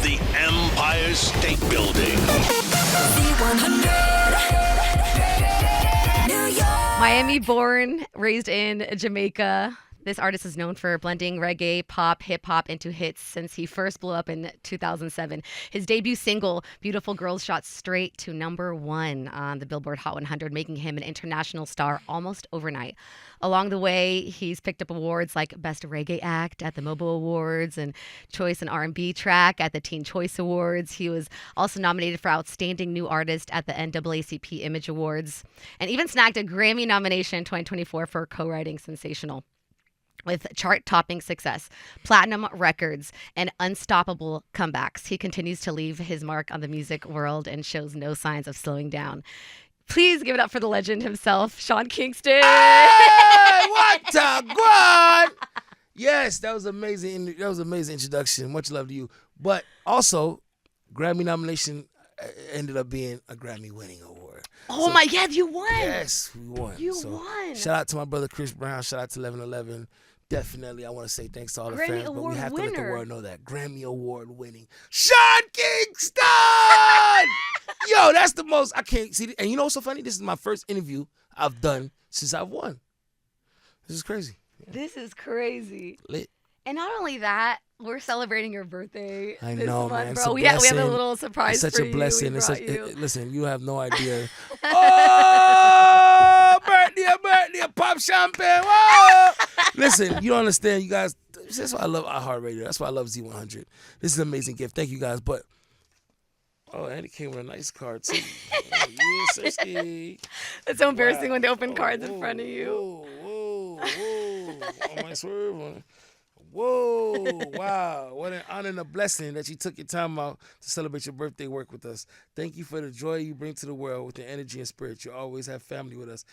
the Empire State Building. Miami born, raised in Jamaica. This artist is known for blending reggae, pop, hip-hop into hits since he first blew up in 2007. His debut single, Beautiful Girls, shot straight to #1 on the Billboard Hot 100, making him an international star almost overnight. Along the way, he's picked up awards like Best Reggae Act at the MOBO Awards and Choice and R&B Track at the Teen Choice Awards. He was also nominated for Outstanding New Artist at the NAACP Image Awards and even snagged a Grammy nomination in 2024 for co-writing Sensational. With chart-topping success, platinum records, and unstoppable comebacks, he continues to leave his mark on the music world and shows no signs of slowing down. Please give it up for the legend himself, Sean Kingston. Hey, what a god! Yes, that was amazing. That was an amazing introduction. Much love to you. But also, Grammy nomination ended up being a Grammy-winning award. Oh my God, you won! Yes, we won. You won. Shout out to my brother Chris Brown. Shout out to 1111. Definitely, I want to say thanks to all the Grammy fans, but we have to let the world know that Grammy Award winning Sean Kingston. Yo, that's the most I can't see. And you know what's so funny? This is my first interview I've done since I've won. This is crazy. Yeah. This is crazy. Lit. And not only that, we're celebrating your birthday I this know, month, man. bro. It's a We have a blessing. little surprise It's such for a blessing. you. It's We such, brought you. listen, you have no idea. Oh, birthday, pop champagne. Whoa. Listen, you don't understand, you guys. That's why I love iHeartRadio. That's why I love Z100. This is an amazing gift. Thank you guys. But and it came with a nice card too. Yeah, 60. It's so embarrassing when they open Whoa, cards in front of you. Whoa. I might swerve. Whoa, wow. What an honor and a blessing that you took your time out to celebrate your birthday work with us. Thank you for the joy you bring to the world with your energy and spirit. You always have family with us.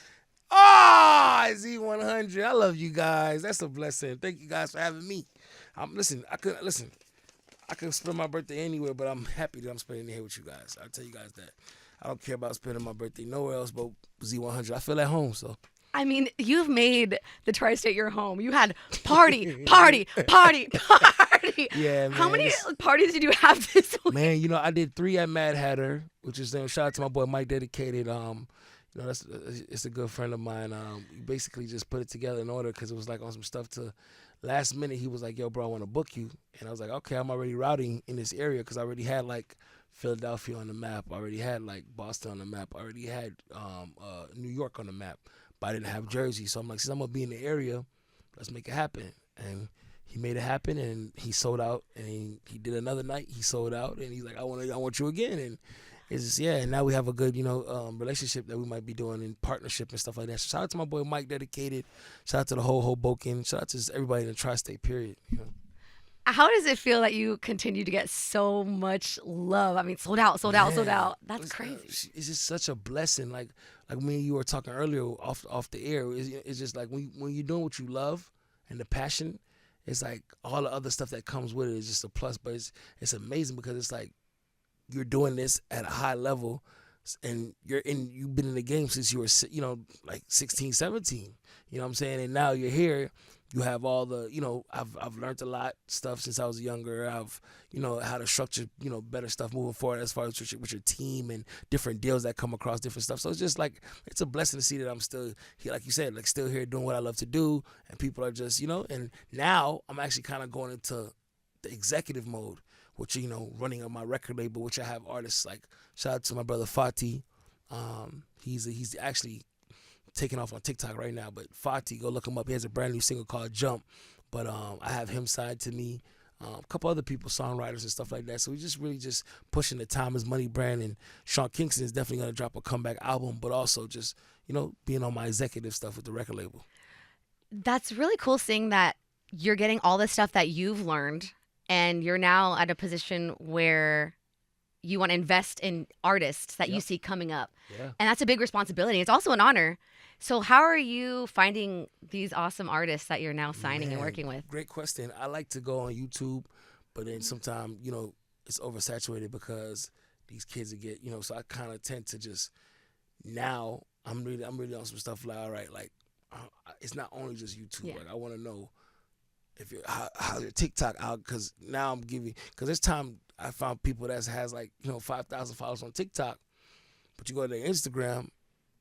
Z100. I love you guys. That's a blessing. Thank you guys for having me. I could spend my birthday anywhere, but I'm happy that I'm spending it here with you guys. I'll tell you guys that. I don't care about spending my birthday nowhere else but Z100. I feel at home, so. I mean, you've made the Tri-State your home. You had party, party, party, party. Yeah, man. How many parties did you have this week? Man, I did 3 at Mad Hatter, which is shout out to my boy Mike Dedicated. It's a good friend of mine. We basically just put it together in order because it was like on some stuff to last minute. He was like, yo, bro, I want to book you. And I was like, okay, I'm already routing in this area because I already had like Philadelphia on the map. I already had like Boston on the map. I already had New York on the map. But I didn't have Jersey. So I'm like, since I'm going to be in the area, let's make it happen. And he made it happen and he sold out. And he did another night. He sold out. And he's like, I want you again. And it's just, and now we have a good, relationship that we might be doing in partnership and stuff like that. So shout out to my boy Mike Dedicated. Shout out to the whole Hoboken. Shout out to just everybody in the tri-state period. How does it feel that you continue to get so much love? I mean, sold out. That's crazy. It's just such a blessing. Like me and you were talking earlier off the air. It's just like when you're doing what you love and the passion, it's like all the other stuff that comes with it is just a plus. But it's amazing because it's like you're doing this at a high level and you've been in the game since you were, like 16, 17. You know what I'm saying? And now you're here. You have all the, I've learned a lot stuff since I was younger. I've, how to structure, better stuff moving forward as far as with your team and different deals that come across different stuff. So it's just like, it's a blessing to see that I'm still here, like you said, like still here doing what I love to do. And people are just, and now I'm actually kind of going into the executive mode, which, running on my record label, which I have artists like, shout out to my brother Fatih. He's actually taking off on TikTok right now, but Fatih, go look him up. He has a brand new single called Jump, but I have him signed to me. A couple other people, songwriters and stuff like that. So we just really just pushing the Time is Money brand, and Sean Kingston is definitely going to drop a comeback album, but also just, being on my executive stuff with the record label. That's really cool seeing that you're getting all the stuff that you've learned and you're now at a position where you want to invest in artists that you see coming up. Yeah. And that's a big responsibility. It's also an honor. So how are you finding these awesome artists that you're now signing and working with? Great question. I like to go on YouTube, but then sometimes, it's oversaturated because these kids get, so I kind of tend to just, now I'm really on some stuff like, all right, like, it's not only just YouTube. Yeah. Like, I want to know if you're, how your TikTok out, because now I'm giving, because there's time I found people that has like 5,000 followers on TikTok, but you go to their Instagram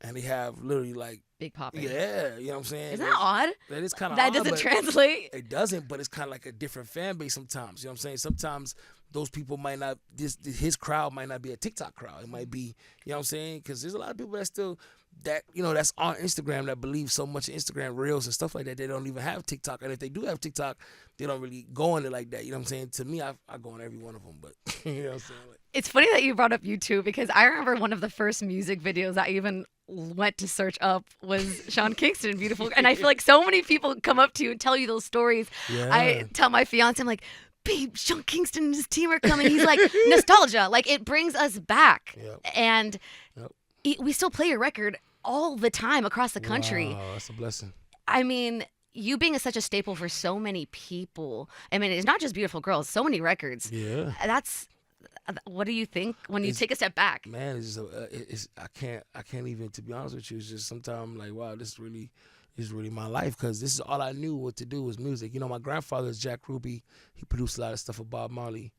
and they have literally like Big popping. yeah, you know what I'm saying? Isn't that odd? That is kind of That odd. doesn't but translate. It doesn't, but it's kind of like a different fan base sometimes. You know what I'm saying? Sometimes those people might not, his crowd might not be a TikTok crowd. It might be, you know what I'm saying? Because there's a lot of people that still, that's on Instagram that believe so much in Instagram Reels and stuff like that. They don't even have TikTok. And if they do have TikTok, they don't really go on it like that. You know what I'm saying? To me, I go on every one of them, but you know what I'm saying? Like, It's funny that you brought up YouTube because I remember one of the first music videos I even went to search up was Sean Kingston, Beautiful. And I feel like so many people come up to you and tell you those stories. Yeah. I tell my fiance, I'm like, babe, Sean Kingston and his team are coming. He's like, nostalgia. Like, it brings us back. Yep. And Yep. we still play your record all the time across the country. Wow, that's a blessing. I mean, you being such a staple for so many people. I mean, it's not just Beautiful Girls, so many records. Yeah. What do you think when you take a step back? Man, it's just I can't even, to be honest with you, it's just sometimes I'm like, wow, this is really my life, because this is all I knew what to do was music. My grandfather is Jack Ruby. He produced a lot of stuff for Bob Marley.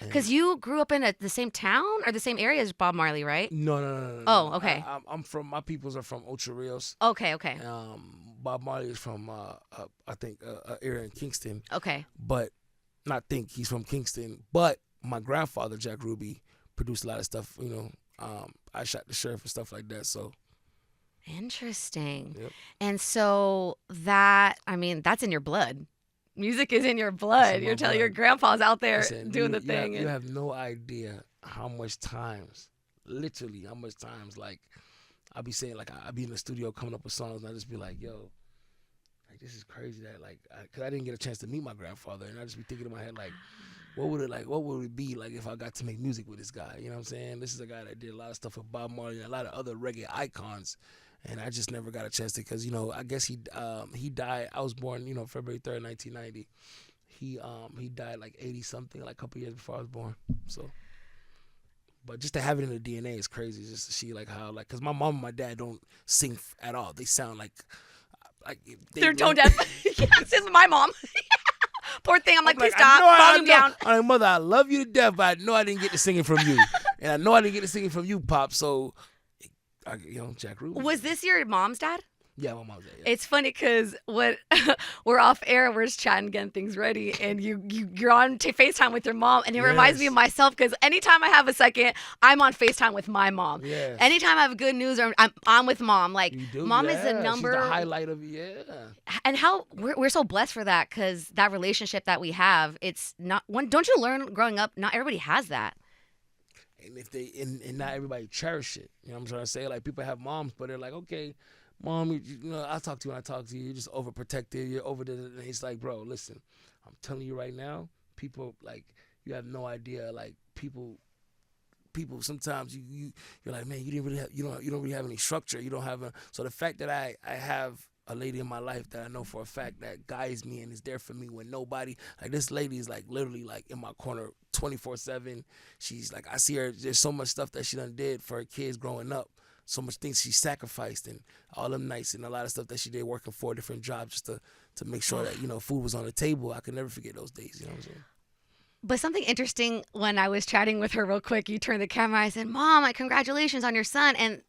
Because you grew up in the same town or the same area as Bob Marley, right? No. Oh, okay. I'm from, my peoples are from Ocho Rios. Okay. Bob Marley is from I think area in Kingston. Okay. But not think he's from Kingston, but my grandfather Jack Ruby produced a lot of stuff. I shot the sheriff and stuff like that. So interesting. Yep. And so that's in your blood. Music is in your blood. You're telling your grandpa's out there doing the thing. You have no idea how much times, literally how much times, like I'll be saying, like I'll be in the studio coming up with songs and I just be like, yo, like this is crazy that because I didn't get a chance to meet my grandfather, and I just be thinking in my head like, what would it be like if I got to make music with this guy? You know what I'm saying? This is a guy that did a lot of stuff with Bob Marley and a lot of other reggae icons. And I just never got a chance to, because I guess he died. I was born February 3rd, 1990. He died like 80 something, like a couple years before I was born. So, but just to have it in the DNA is crazy. Just to see like how, like, because my mom and my dad don't sing at all. They sound like they're tone deaf. Yes, it's my mom. Poor thing. I'm like, please stop. Volume down. I'm like, mother, I love you to death, but I know I didn't get to singing from you, and I know I didn't get to singing from you, Pop. So. Jack Ruby. Was this your mom's dad? Yeah, my mom's dad. Yeah. It's funny because we're off air, we're just chatting, getting things ready, and you're on FaceTime with your mom, and it reminds me of myself, because anytime I have a second, I'm on FaceTime with my mom. Yes. Anytime I have good news, or I'm with mom. Like, mom is the number. She's the highlight of And how we're so blessed for that, because that relationship that we have, it's not one. Don't you learn growing up? Not everybody has that. And if they and not everybody cherish it, you know what I'm trying to say? Like, people have moms, but they're like, okay, mom, I'll talk to you when I talk to you. You're just overprotective. You're over the. And it's like, bro, listen, I'm telling you right now, people, like, you have no idea. Like, people sometimes you're like, man, you don't really have any structure. You don't have so the fact that I have a lady in my life that I know for a fact that guides me and is there for me when nobody, like, this lady is like literally like in my corner 24/7. She's like, I see her, there's so much stuff that she done did for her kids growing up, so much things she sacrificed, and all them nights and a lot of stuff that she did working 4 different jobs just to make sure that food was on the table. I can never forget those days. You know what I'm saying? But something interesting, when I was chatting with her real quick, you turned the camera, I said, Mom, like, congratulations on your son. And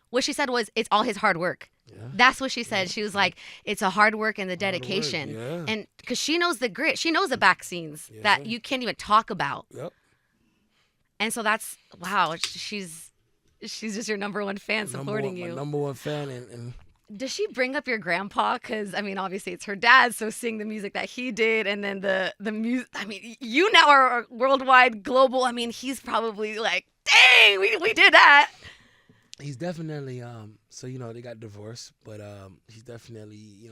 what she said was, it's all his hard work. Yeah. That's what she said. Yeah. She was like, it's a hard work and the dedication. Yeah. And because she knows the grit. She knows the back scenes that you can't even talk about. Yep. And so that's, wow, she's just your number one fan, supporting you. My number one fan. And does she bring up your grandpa? Because, I mean, obviously it's her dad, so seeing the music that he did, and then the music, I mean, you now are worldwide, global. I mean, he's probably like, dang, we did that. He's definitely, so, they got divorced, but he's definitely,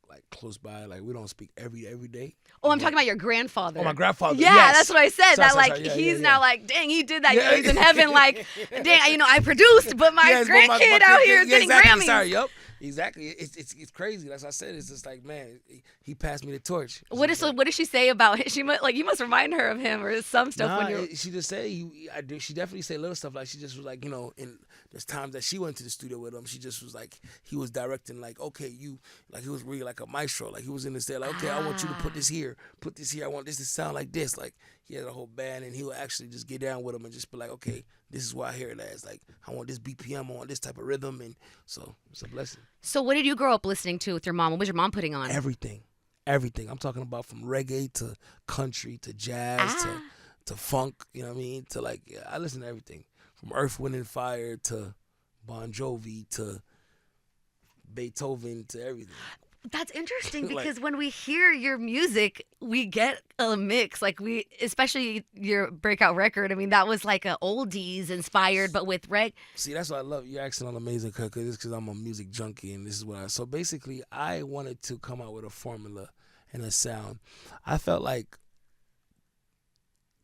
like, close by. Like, we don't speak every day. Oh, I'm talking about your grandfather. Oh, my grandfather. Yeah, yes. That's what I said. He's now like, dang, he did that. Yeah. He's in heaven. Like, dang, I produced, but my grandkid out here is getting Grammys. Sorry, yep. Exactly. It's crazy. As I said, it's just like, man, he passed me the torch. What did she say about him? You must remind her of him or some stuff. She just said she definitely said little stuff. Like, she just was like, in there's times that she went to the studio with him, she just was like, he was directing, like, okay, he was really like a maestro. Like he was in the stage, like, okay, I want you to put this here, I want this to sound like this. Like he had a whole band, and he would actually just get down with them and just be like, okay, this is why I hear it as. Like I want this BPM, I want this type of rhythm, and so it's a blessing. So what did you grow up listening to with your mom? What was your mom putting on? Everything. I'm talking about from reggae to country to jazz to funk. You know what I mean? To like, I listen to everything from Earth, Wind and Fire to Bon Jovi to Beethoven to everything. That's interesting Like- because when we hear your music, we get a mix. Like especially your breakout record. I mean, that was like a oldies inspired, but with reg. See, that's what I love. You're asking on amazing because I'm a music junkie, and this is what so basically I wanted to come out with a formula and a sound. I felt like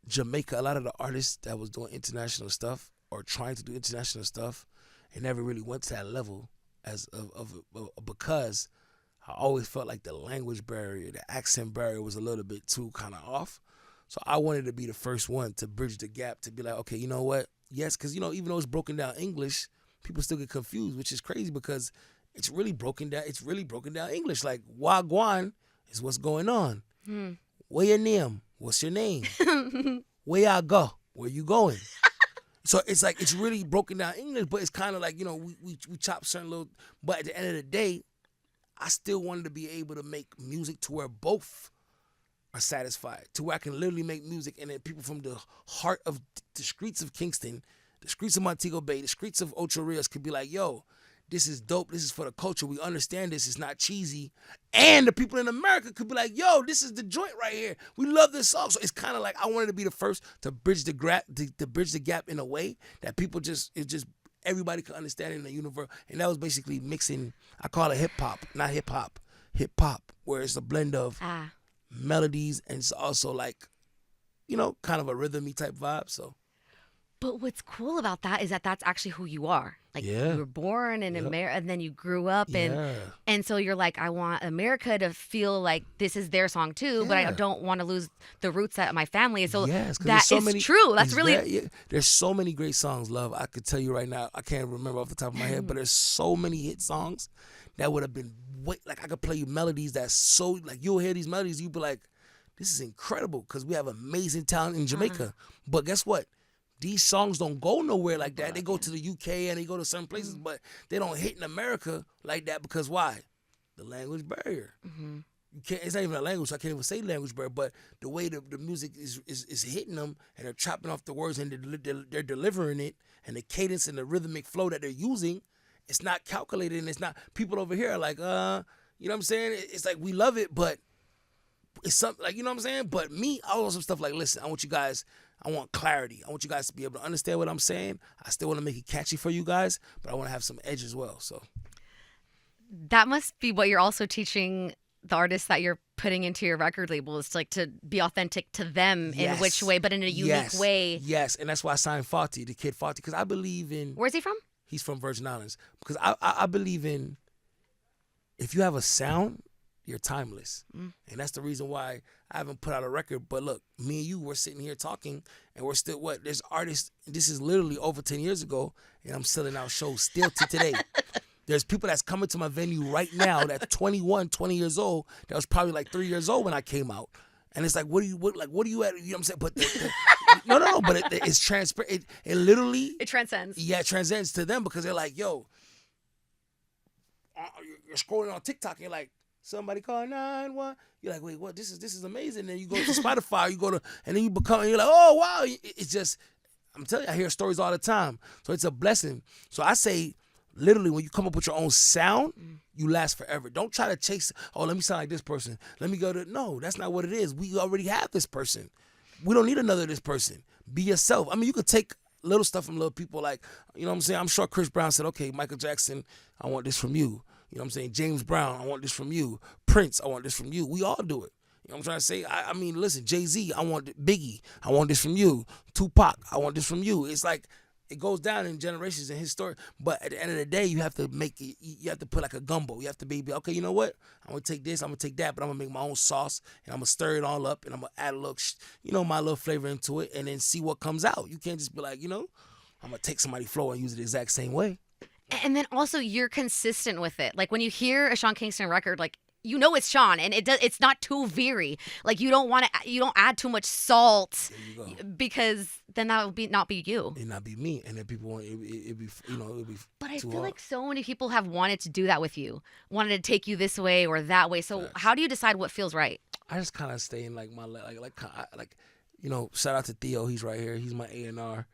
Jamaica, a lot of the artists that was doing international stuff or trying to do international stuff, it never really went to that level because I always felt like the language barrier, the accent barrier was a little bit too kind of off. So I wanted to be the first one to bridge the gap, to be like, okay, you know what? Yes, because, even though it's broken down English, people still get confused, which is crazy because it's really broken down. It's really broken down English. Like, Wagwan is what's going on. Where your name? What's your name? Where I go? Where you going? So it's like, it's really broken down English, but it's kind of like, we chop certain little, but at the end of the day, I still wanted to be able to make music to where both are satisfied, to where I can literally make music and then people from the heart of the streets of Kingston, the streets of Montego Bay, the streets of Ocho Rios could be like, yo, this is dope. This is for the culture. We understand this. It's not cheesy. And the people in America could be like, yo, this is the joint right here. We love this song. So it's kind of like I wanted to be the first to bridge the gap in a way that people everybody could understand in the universe. And that was basically mixing, I call it hip-hop, not hip-hop, hip-hop, where it's a blend of melodies and it's also like, kind of a rhythmy type vibe. So. But what's cool about that is that that's actually who you are. Like you were born in America and then you grew up and so you're like, I want America to feel like this is their song too, but I don't want to lose the roots that my family is. So that is true. That's really there's so many great songs, love. I could tell you right now, I can't remember off the top of my head, but there's so many hit songs that would have been like I could play you melodies that's so like you'll hear these melodies, you'll be like, this is incredible because we have amazing talent in Jamaica. But guess what? These songs don't go nowhere like that. They go to the UK and they go to certain places, but they don't hit in America like that because why? The language barrier. You can't. It's not even a language. So I can't even say language barrier. But the way the music is hitting them and they're chopping off the words and they're delivering it and the cadence and the rhythmic flow that they're using, it's not calculated and it's not. People over here are like, you know what I'm saying? It's like we love it, but it's something like, you know what I'm saying? But me, I want some stuff like, listen, I want clarity. I want you guys to be able to understand what I'm saying. I still want to make it catchy for you guys, but I want to have some edge as well. So that must be what you're also teaching the artists that you're putting into your record label is like to be authentic to them in which way, but in a unique way. Yes, and that's why I signed Fati, the kid Fati, because I believe in. Where's he from? He's from Virgin Islands. Because I believe in if you have a sound, you're timeless. And that's the reason why I haven't put out a record. But look, me and you, we're sitting here talking, and we're still there's artists, this is literally over 10 years ago, and I'm selling out shows still to today. There's people that's coming to my venue right now that's 21, 20 years old, that was probably like 3 years old when I came out. And it's like, what are you at? You know what I'm saying? But no, but it's transparent. It literally. It transcends. Yeah, it transcends to them because they're like, yo, you're scrolling on TikTok and you're like, somebody call 911. You're like, wait, what? This is amazing. And then you go to Spotify, and then and you're like, oh wow. It's just, I'm telling you, I hear stories all the time. So it's a blessing. So I say, literally, when you come up with your own sound, you last forever. Don't try to chase, let me sound like this person. Let me go to, no, that's not what it is. We already have this person. We don't need another this person. Be yourself. I mean, you could take little stuff from little people like, you know what I'm saying? I'm sure Chris Brown said, okay, Michael Jackson, I want this from you. You know what I'm saying? James Brown, I want this from you. Prince, I want this from you. We all do it. You know what I'm trying to say? I mean, listen, Jay-Z, I want Biggie, I want this from you. Tupac, I want this from you. It's like, it goes down in generations in his story. But at the end of the day, you have to make it, you have to put like a gumbo. You have to be, okay, you know what? I'm going to take this, I'm going to take that, but I'm going to make my own sauce, and I'm going to stir it all up, and I'm going to add a little, my little flavor into it, and then see what comes out. You can't just be like, I'm going to take somebody's flow and use it the exact same way. And then also, you're consistent with it. Like, when you hear a Sean Kingston record, like, you know it's Sean, and it's not too veery. Like you don't add too much salt There you go. because then that would not be you. It not be me, and then people want it be it'd be. But I too feel hard. like so many people have wanted to do that with you, wanted to take you this way or that way. So Facts. how do you decide what feels right? I just kind of stay in like my shout out to Theo. He's right here. He's my A&R.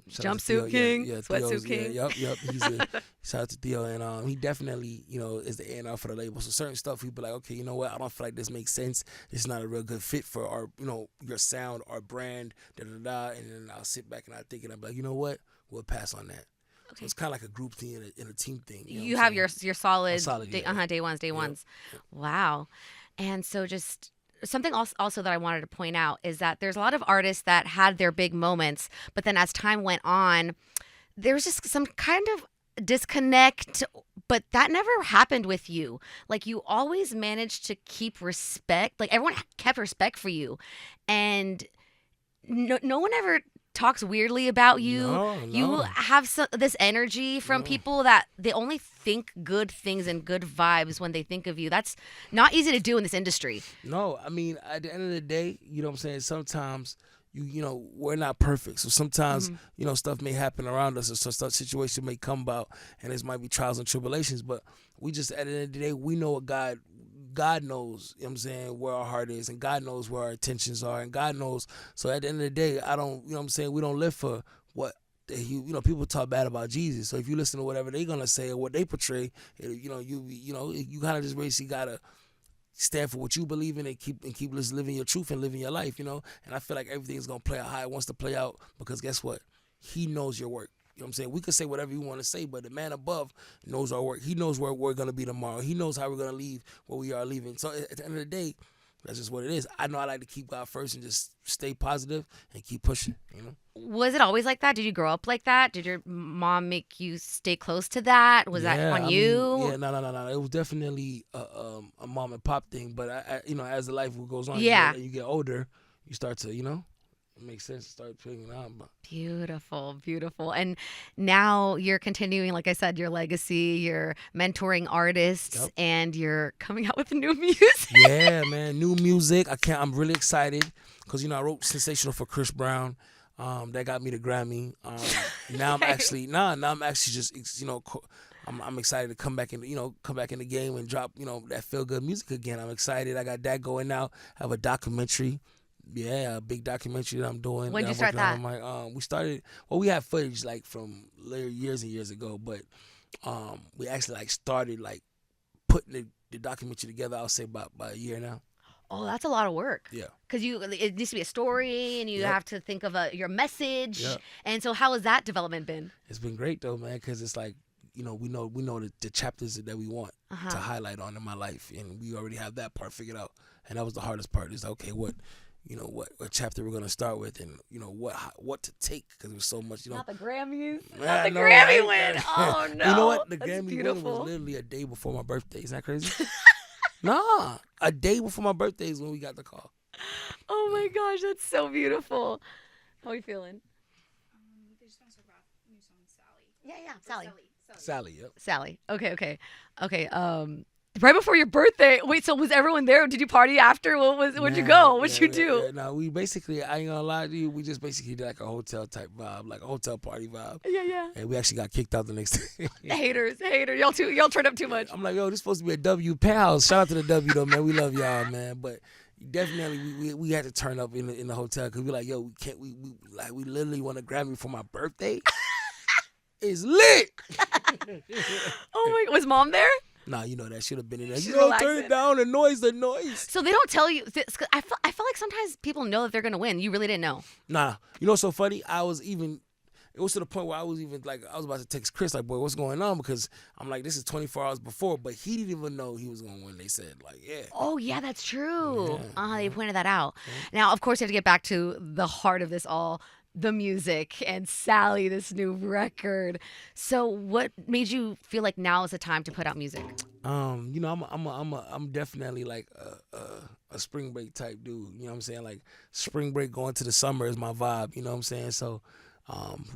Shout out to Theo. Jumpsuit king, yeah, sweatsuit Theo's, king. Yep. Shout out to Theo, and he definitely is the A&R for the label. So certain stuff he'd be like, okay, you know what? I don't feel like this makes sense. It's not a real good fit for our your sound, our brand, and then I'll sit back and I think and I'm like, you know what? We'll pass on that. So it's kind of like a group thing and a team thing. You have your solid, yeah. day ones. Wow. And so just something also that I wanted to point out is that there's a lot of artists that had their big moments, but then as time went on, there was just some kind of disconnect, but that never happened with you. Like you always managed to keep respect. Like everyone kept respect for you. And no one ever talks weirdly about you. No. You have this energy from people that they only think good things and good vibes when they think of you. That's not easy to do in this industry. No, I mean, at the end of the day, you know what I'm saying? Sometimes we're not perfect. So sometimes, stuff may happen around us or some situation may come about and this might be trials and tribulations, but we just, at the end of the day, we know what God knows, you know what I'm saying, where our heart is, and God knows where our intentions are, and God knows. So at the end of the day, I don't, you know what I'm saying, we don't live for what, people talk bad about Jesus. So if you listen to whatever they're going to say or what they portray, you kind of just basically got to stand for what you believe in and keep living your truth and living your life, And I feel like everything's going to play out how it wants to play out because guess what? He knows your work. You know what I'm saying? We could say whatever you want to say, but the man above knows our work. He knows where we're going to be tomorrow. He knows how we're going to leave where we are leaving. So at the end of the day, that's just what it is. I know I like to keep God first and just stay positive and keep pushing, Was it always like that? Did you grow up like that? Did your mom make you stay close to that? Was that on you? No. It was definitely a mom and pop thing. But, as the life goes on, you get older, you start to, it makes sense to start figuring it out. But. Beautiful. And now you're continuing, like I said, your legacy, you're mentoring artists, and you're coming out with new music. Yeah, man, new music. I'm really excited because, I wrote Sensational for Chris Brown. That got me the Grammy. Now I'm actually, just, I'm excited to come back in the game and drop, that feel good music again. I'm excited. I got that going now. I have a documentary. Yeah, a big documentary that I'm doing. When did you start that? We started. Well, we had footage like from years and years ago, but we actually started putting the documentary together. I'll say about a year now. Oh, that's a lot of work. Yeah. Because it needs to be a story, and you have to think of your message. Yep. And so, how has that development been? It's been great though, man. Because it's we know the chapters that we want to highlight on in my life, and we already have that part figured out. And that was the hardest part. Is okay, what chapter we're gonna start with, and what to take because there's so much. Not the Grammys. Not the Grammy win. Oh no. You know what? The That's Grammy beautiful. win was literally a day before my birthday. Isn't that crazy? Nah, a day before my birthday is when we got the call. Oh my gosh, that's so beautiful. How are you feeling? They just want to talk about new song Sally. Yeah, Sally. Sally, yep. Sally. Okay. Right before your birthday. Wait, so was everyone there? Did you party after? Where'd you go? What'd you do? Yeah, no, we basically, I ain't gonna lie to you, we just basically did like a hotel type vibe, like a hotel party vibe. Yeah. And we actually got kicked out the next day. Haters. Y'all turned up too much. I'm like, yo, this supposed to be a W pals. Shout out to the W though, man. We love y'all, man. But definitely we had to turn up in the hotel because we like, yo, we can't we literally want to grab me for my birthday. It's lit. Oh my, was mom there? Nah, that should have been in there. She's Turn relaxing. it down. The noise. So they don't tell you. I feel like sometimes people know that they're gonna win. You really didn't know. Nah, what's so funny? It was to the point where I was about to text Chris like, boy, what's going on? Because I'm like, this is 24 hours before, but he didn't even know he was gonna win. They said yeah. Oh yeah, that's true. Yeah. They pointed that out. Now, of course, you have to get back to the heart of this all. The music and Sally, this new record. So what made you feel like now is the time to put out music? I'm definitely like a spring break type dude. You know what I'm saying? Like spring break going to the summer is my vibe. You know what I'm saying? So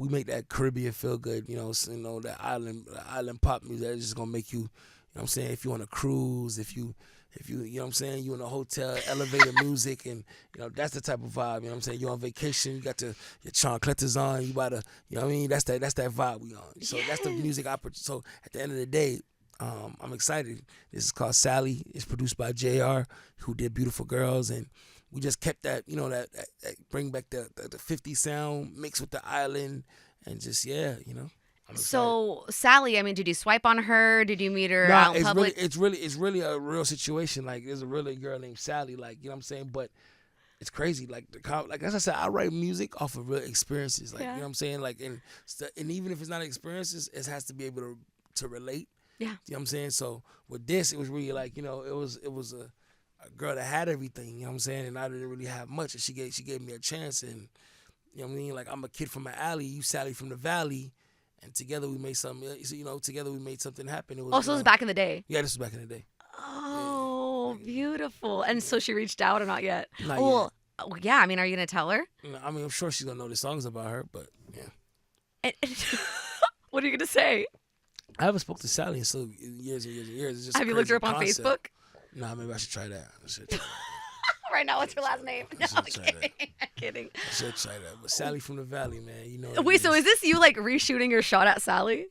we make that Caribbean feel good. That island pop music that's just gonna make you what I'm saying, if you on a cruise, if you know what I'm saying, you in a hotel, elevator music, and that's the type of vibe. You know what I'm saying, you on vacation, you got your chancletas on, you about to, you know what I mean, that's that vibe we on. So that's the music I produce. So at the end of the day, I'm excited. This is called Sally. It's produced by JR, who did Beautiful Girls, and we just kept that, that bring back the 50 sound mixed with the island, and just I'm excited. So Sally, I mean, did you swipe on her? Did you meet her out in public? It's really a real situation. Like, there's a really girl named Sally. Like, you know what I'm saying, but it's crazy. Like as I said, I write music off of real experiences. Like, you know what I'm saying. Like, and even if it's not experiences, it has to be able to relate. Yeah. You know what I'm saying? So with this, it was really like, it was a girl that had everything, you know what I'm saying? And I didn't really have much, and she gave me a chance, and you know what I mean? Like, I'm a kid from an alley, you Sally from the valley, and together we made something, together we made something happen. It was, so it was back in the day. Yeah, this was back in the day. Oh, beautiful. And so she reached out or not yet? Not yet. Yeah, I mean, are you going to tell her? I mean, I'm sure she's going to know the songs about her, but yeah. What are you going to say? I haven't spoke to Sally in so years and years and years. It's just Have you looked her up on Facebook? Nah, maybe I should try that. Right now, what's her last name? No, I'm kidding. I'm kidding. I should try that. But Sally from the Valley, man, Wait, so is this you like reshooting your shot at Sally?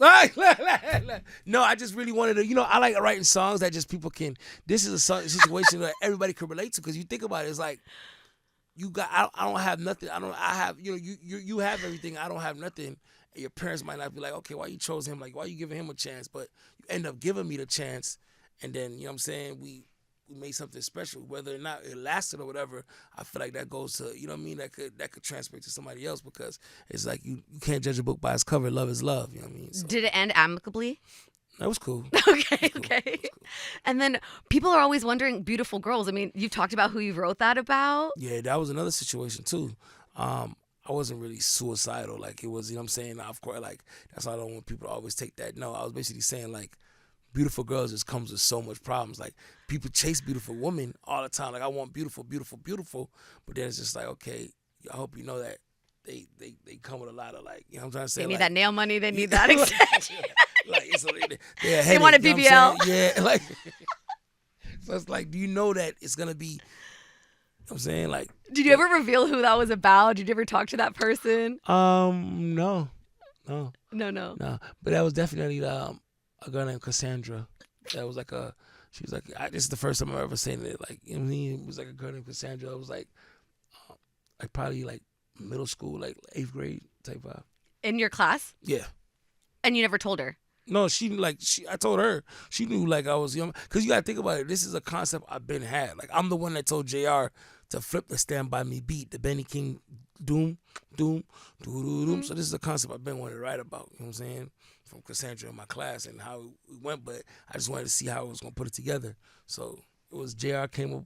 No, I just really wanted to, I like writing songs that just people can, this is a situation that everybody can relate to, because you think about it, it's like, I don't have nothing. I have, you have everything. I don't have nothing. And your parents might not be like, okay, why you chose him? Like, why you giving him a chance? But you end up giving me the chance. And then, you know what I'm saying, we made something special. Whether or not it lasted or whatever, I feel like that goes to, you know what I mean, that could transfer to somebody else, because it's like you can't judge a book by its cover. Love is love, you know what I mean? So, did it end amicably? That was cool. Okay. Cool. And then people are always wondering, Beautiful Girls. I mean, you've talked about who you wrote that about. Yeah, that was another situation too. I wasn't really suicidal. Like, it was, you know what I'm saying? Of course, like, that's why I don't want people to always take that. No, I was basically saying, like, Beautiful Girls just comes with so much problems. Like, people chase beautiful women all the time. Like, I want beautiful, beautiful, beautiful. But then it's just like, okay, I hope you know that they come with a lot of, like, you know what I'm trying to say? They need like, that nail money. They need that extension. Like, They want a BBL. Yeah, like, so it's like, do you know that it's going to be, you know what I'm saying? Like, did you ever reveal who that was about? Did you ever talk to that person? No. No. But that was definitely a girl named Cassandra. That was like she was like, this is the first time I've ever seen it. Like, you know what I mean? It was like a girl named Cassandra. It was like probably like middle school, like 8th grade type vibe. In your class? Yeah. And you never told her? No, I told her. She knew, like, I was young. Because you got to think about it. This is a concept I've been had. Like, I'm the one that told JR to flip the Stand By Me beat, the Benny King doom. Mm-hmm. So this is a concept I've been wanting to write about, you know what I'm saying? From Cassandra in my class and how it went, but I just wanted to see how I was going to put it together. So it was JR came up,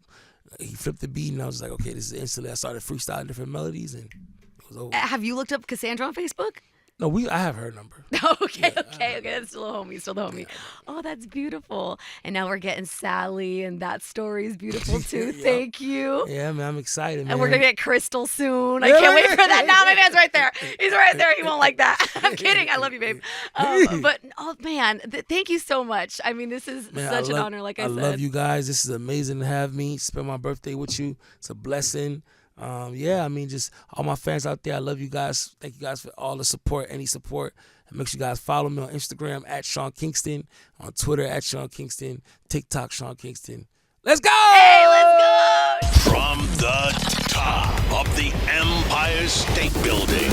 he flipped the beat, and I was like, okay, this is instantly. I started freestyling different melodies, and it was over. Have you looked up Cassandra on Facebook? No, I have her number. Okay. That's still a homie. Yeah. Oh, that's beautiful. And now we're getting Sally, and that story is beautiful too. Yep. Thank you. Yeah, man, I'm excited, man. And we're gonna get Crystal soon. I can't wait for that. Now my man's right there. He's right there. He won't like that. I'm kidding. I love you, babe. But oh man, thank you so much. I mean, this is such an honor. Like I said, I love you guys. This is amazing to have me spend my birthday with you. It's a blessing. I mean, just all my fans out there, I love you guys. Thank you guys for all the support, any support. And make sure you guys follow me on Instagram at Sean Kingston, on Twitter at Sean Kingston, TikTok Sean Kingston. Let's go! Hey, let's go! From the top of the Empire State Building.